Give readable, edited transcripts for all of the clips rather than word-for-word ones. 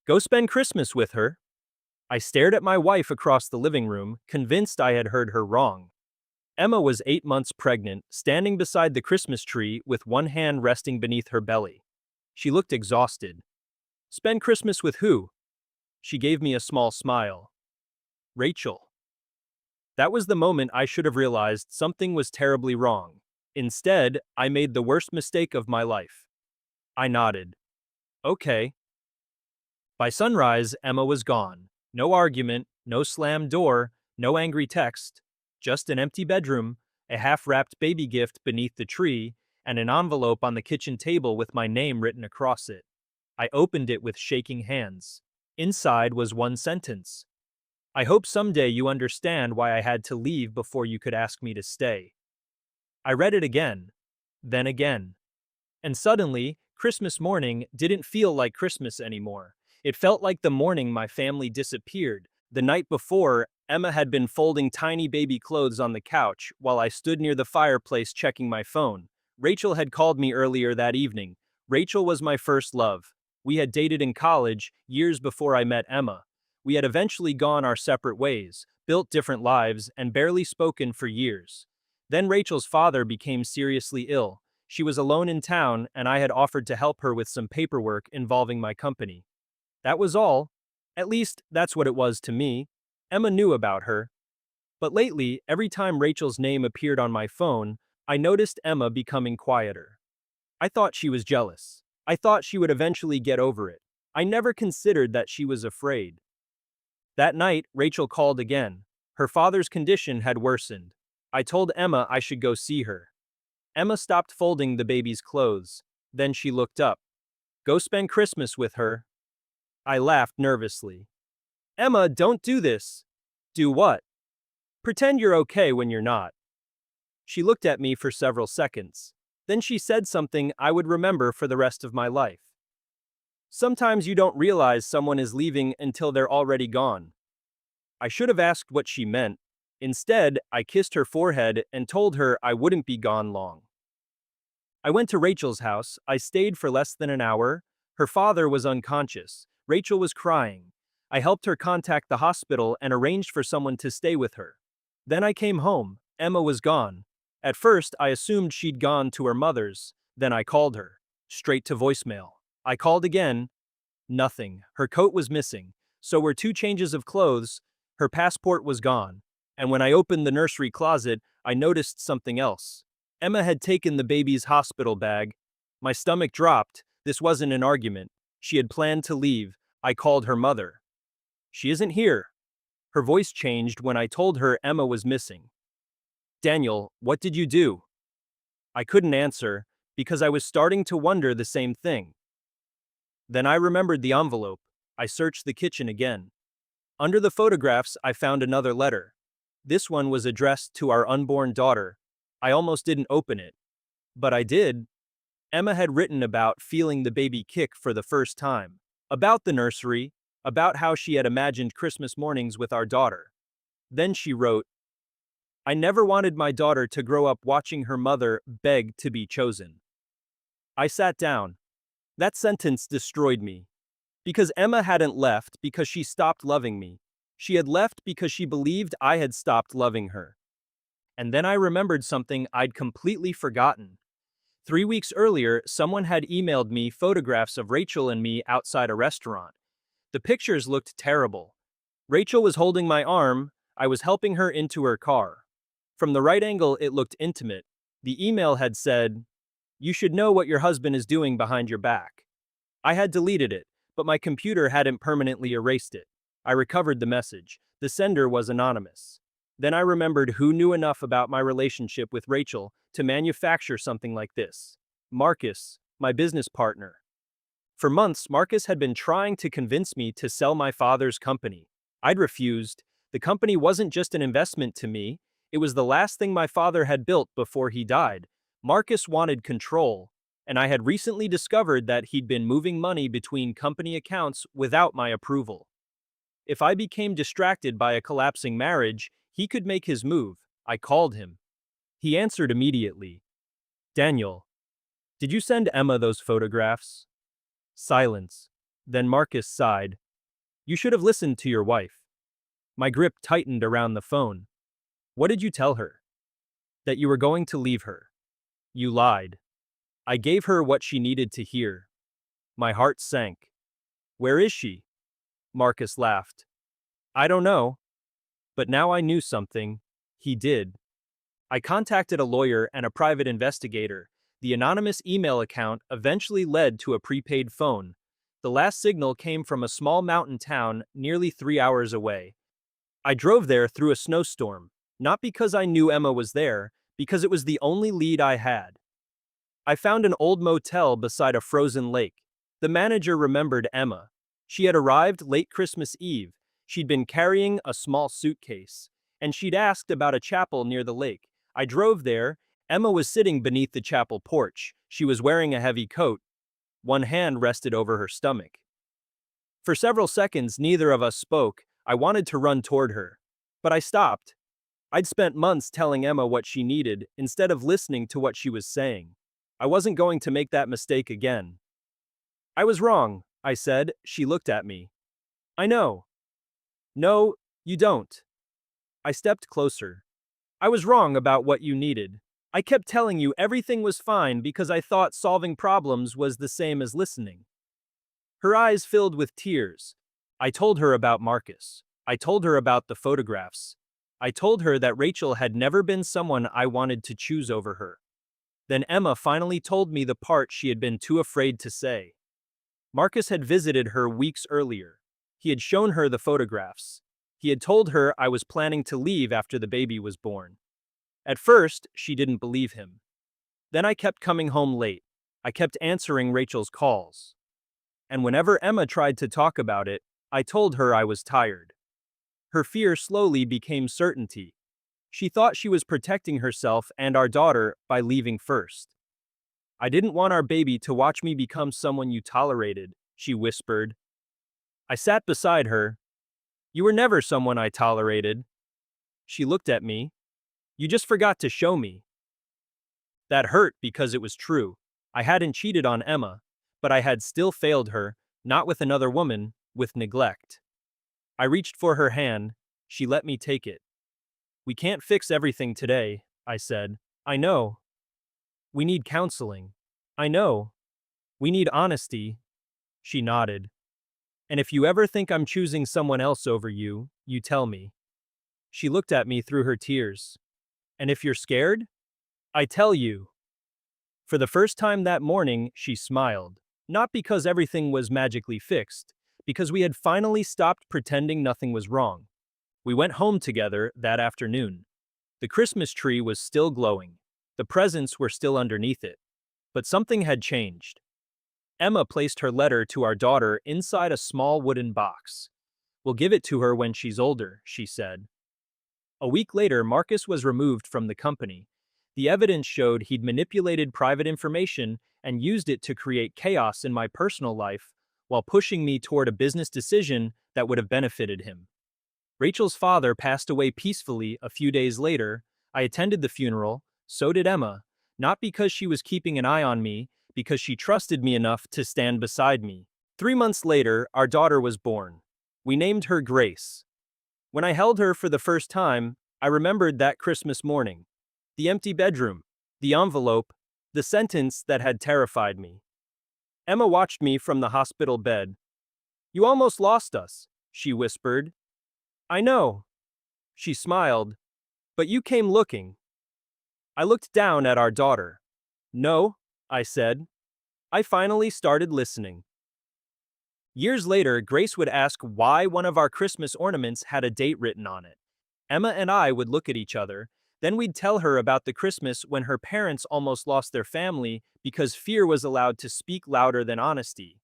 Go spend Christmas with her. I stared at my wife across the living room, convinced I had heard her wrong. Emma was 8 months pregnant, standing beside the Christmas tree with one hand resting beneath her belly. She looked exhausted. Spend Christmas with who? She gave me a small smile. Rachel. That was the moment I should have realized something was terribly wrong. Instead, I made the worst mistake of my life. I nodded. Okay. By sunrise, Emma was gone. No argument, no slammed door, no angry text. Just an empty bedroom, a half-wrapped baby gift beneath the tree, and an envelope on the kitchen table with my name written across it. I opened it with shaking hands. Inside was one sentence. I hope someday you understand why I had to leave before you could ask me to stay. I read it again, then again. And suddenly, Christmas morning didn't feel like Christmas anymore. It felt like the morning my family disappeared. The night before, Emma had been folding tiny baby clothes on the couch while I stood near the fireplace checking my phone. Rachel had called me earlier that evening. Rachel was my first love. We had dated in college, years before I met Emma. We had eventually gone our separate ways, built different lives, and barely spoken for years. Then Rachel's father became seriously ill. She was alone in town, and I had offered to help her with some paperwork involving my company. That was all. At least, that's what it was to me. Emma knew about her. But lately, every time Rachel's name appeared on my phone, I noticed Emma becoming quieter. I thought she was jealous. I thought she would eventually get over it. I never considered that she was afraid. That night, Rachel called again. Her father's condition had worsened. I told Emma I should go see her. Emma stopped folding the baby's clothes. Then she looked up. Go spend Christmas with her. I laughed nervously. Emma, don't do this. Do what? Pretend you're okay when you're not. She looked at me for several seconds. Then she said something I would remember for the rest of my life. Sometimes you don't realize someone is leaving until they're already gone. I should have asked what she meant. Instead, I kissed her forehead and told her I wouldn't be gone long. I went to Rachel's house. I stayed for less than an hour. Her father was unconscious. Rachel was crying. I helped her contact the hospital and arranged for someone to stay with her. Then I came home. Emma was gone. At first, I assumed she'd gone to her mother's. Then I called her. Straight to voicemail. I called again. Nothing. Her coat was missing. So were two changes of clothes. Her passport was gone. And when I opened the nursery closet, I noticed something else. Emma had taken the baby's hospital bag. My stomach dropped. This wasn't an argument. She had planned to leave. I called her mother. She isn't here. Her voice changed when I told her Emma was missing. Daniel, what did you do? I couldn't answer, because I was starting to wonder the same thing. Then I remembered the envelope. I searched the kitchen again. Under the photographs, I found another letter. This one was addressed to our unborn daughter. I almost didn't open it. But I did. Emma had written about feeling the baby kick for the first time, about the nursery, about how she had imagined Christmas mornings with our daughter. Then she wrote, I never wanted my daughter to grow up watching her mother beg to be chosen. I sat down. That sentence destroyed me. Because Emma hadn't left because she stopped loving me. She had left because she believed I had stopped loving her. And then I remembered something I'd completely forgotten. 3 weeks earlier, someone had emailed me photographs of Rachel and me outside a restaurant. The pictures looked terrible. Rachel was holding my arm. I was helping her into her car. From the right angle, it looked intimate. The email had said, You should know what your husband is doing behind your back. I had deleted it, but my computer hadn't permanently erased it. I recovered the message. The sender was anonymous. Then I remembered who knew enough about my relationship with Rachel to manufacture something like this. Marcus, my business partner. For months, Marcus had been trying to convince me to sell my father's company. I'd refused. The company wasn't just an investment to me. It was the last thing my father had built before he died. Marcus wanted control, and I had recently discovered that he'd been moving money between company accounts without my approval. If I became distracted by a collapsing marriage, he could make his move. I called him. He answered immediately. Daniel, did you send Emma those photographs? Silence. Then Marcus sighed. You should have listened to your wife. My grip tightened around the phone. What did you tell her? That you were going to leave her. You lied. I gave her what she needed to hear. My heart sank. Where is she? Marcus laughed. I don't know. But now I knew something. He did. I contacted a lawyer and a private investigator. The anonymous email account eventually led to a prepaid phone. The last signal came from a small mountain town nearly 3 hours away. I drove there through a snowstorm, not because I knew Emma was there, because it was the only lead I had. I found an old motel beside a frozen lake. The manager remembered Emma. She had arrived late Christmas Eve. She'd been carrying a small suitcase, and she'd asked about a chapel near the lake. I drove there. Emma was sitting beneath the chapel porch. She was wearing a heavy coat. One hand rested over her stomach. For several seconds, neither of us spoke. I wanted to run toward her. But I stopped. I'd spent months telling Emma what she needed instead of listening to what she was saying. I wasn't going to make that mistake again. I was wrong, I said. She looked at me. I know. No, you don't. I stepped closer. I was wrong about what you needed. I kept telling you everything was fine because I thought solving problems was the same as listening. Her eyes filled with tears. I told her about Marcus. I told her about the photographs. I told her that Rachel had never been someone I wanted to choose over her. Then Emma finally told me the part she had been too afraid to say. Marcus had visited her weeks earlier. He had shown her the photographs. He had told her I was planning to leave after the baby was born. At first, she didn't believe him. Then I kept coming home late. I kept answering Rachel's calls. And whenever Emma tried to talk about it, I told her I was tired. Her fear slowly became certainty. She thought she was protecting herself and our daughter by leaving first. I didn't want our baby to watch me become someone you tolerated, she whispered. I sat beside her. You were never someone I tolerated. She looked at me. You just forgot to show me. That hurt because it was true. I hadn't cheated on Emma, but I had still failed her, not with another woman, with neglect. I reached for her hand. She let me take it. We can't fix everything today, I said. I know. We need counseling. I know. We need honesty. She nodded. And if you ever think I'm choosing someone else over you, you tell me. She looked at me through her tears. And if you're scared? I tell you. For the first time that morning, she smiled. Not because everything was magically fixed, because we had finally stopped pretending nothing was wrong. We went home together that afternoon. The Christmas tree was still glowing. The presents were still underneath it. But something had changed. Emma placed her letter to our daughter inside a small wooden box. We'll give it to her when she's older, she said. A week later, Marcus was removed from the company. The evidence showed he'd manipulated private information and used it to create chaos in my personal life while pushing me toward a business decision that would have benefited him. Rachel's father passed away peacefully a few days later. I attended the funeral, so did Emma, not because she was keeping an eye on me, because she trusted me enough to stand beside me. 3 months later, our daughter was born. We named her Grace. When I held her for the first time, I remembered that Christmas morning. The empty bedroom, the envelope, the sentence that had terrified me. Emma watched me from the hospital bed. You almost lost us, she whispered. I know. She smiled. But you came looking. I looked down at our daughter. No, I said. I finally started listening. Years later, Grace would ask why one of our Christmas ornaments had a date written on it. Emma and I would look at each other. Then we'd tell her about the Christmas when her parents almost lost their family because fear was allowed to speak louder than honesty.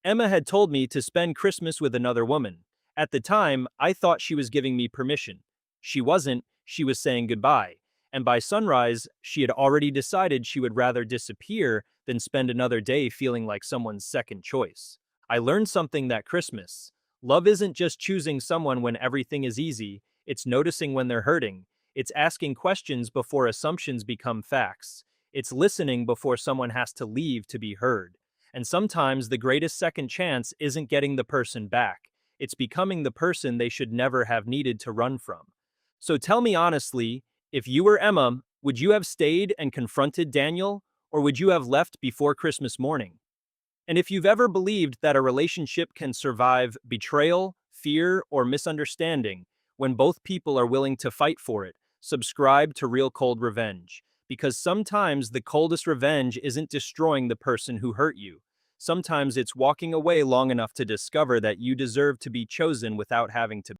Emma had told me to spend Christmas with another woman. At the time, I thought she was giving me permission. She wasn't, she was saying goodbye. And by sunrise, she had already decided she would rather disappear than spend another day feeling like someone's second choice. I learned something that Christmas. Love isn't just choosing someone when everything is easy, it's noticing when they're hurting. It's asking questions before assumptions become facts. It's listening before someone has to leave to be heard. And sometimes the greatest second chance isn't getting the person back. It's becoming the person they should never have needed to run from. So tell me honestly, if you were Emma, would you have stayed and confronted Daniel, or would you have left before Christmas morning? And if you've ever believed that a relationship can survive betrayal, fear, or misunderstanding when both people are willing to fight for it, subscribe to Real Cold Revenge. Because sometimes the coldest revenge isn't destroying the person who hurt you. Sometimes it's walking away long enough to discover that you deserve to be chosen without having to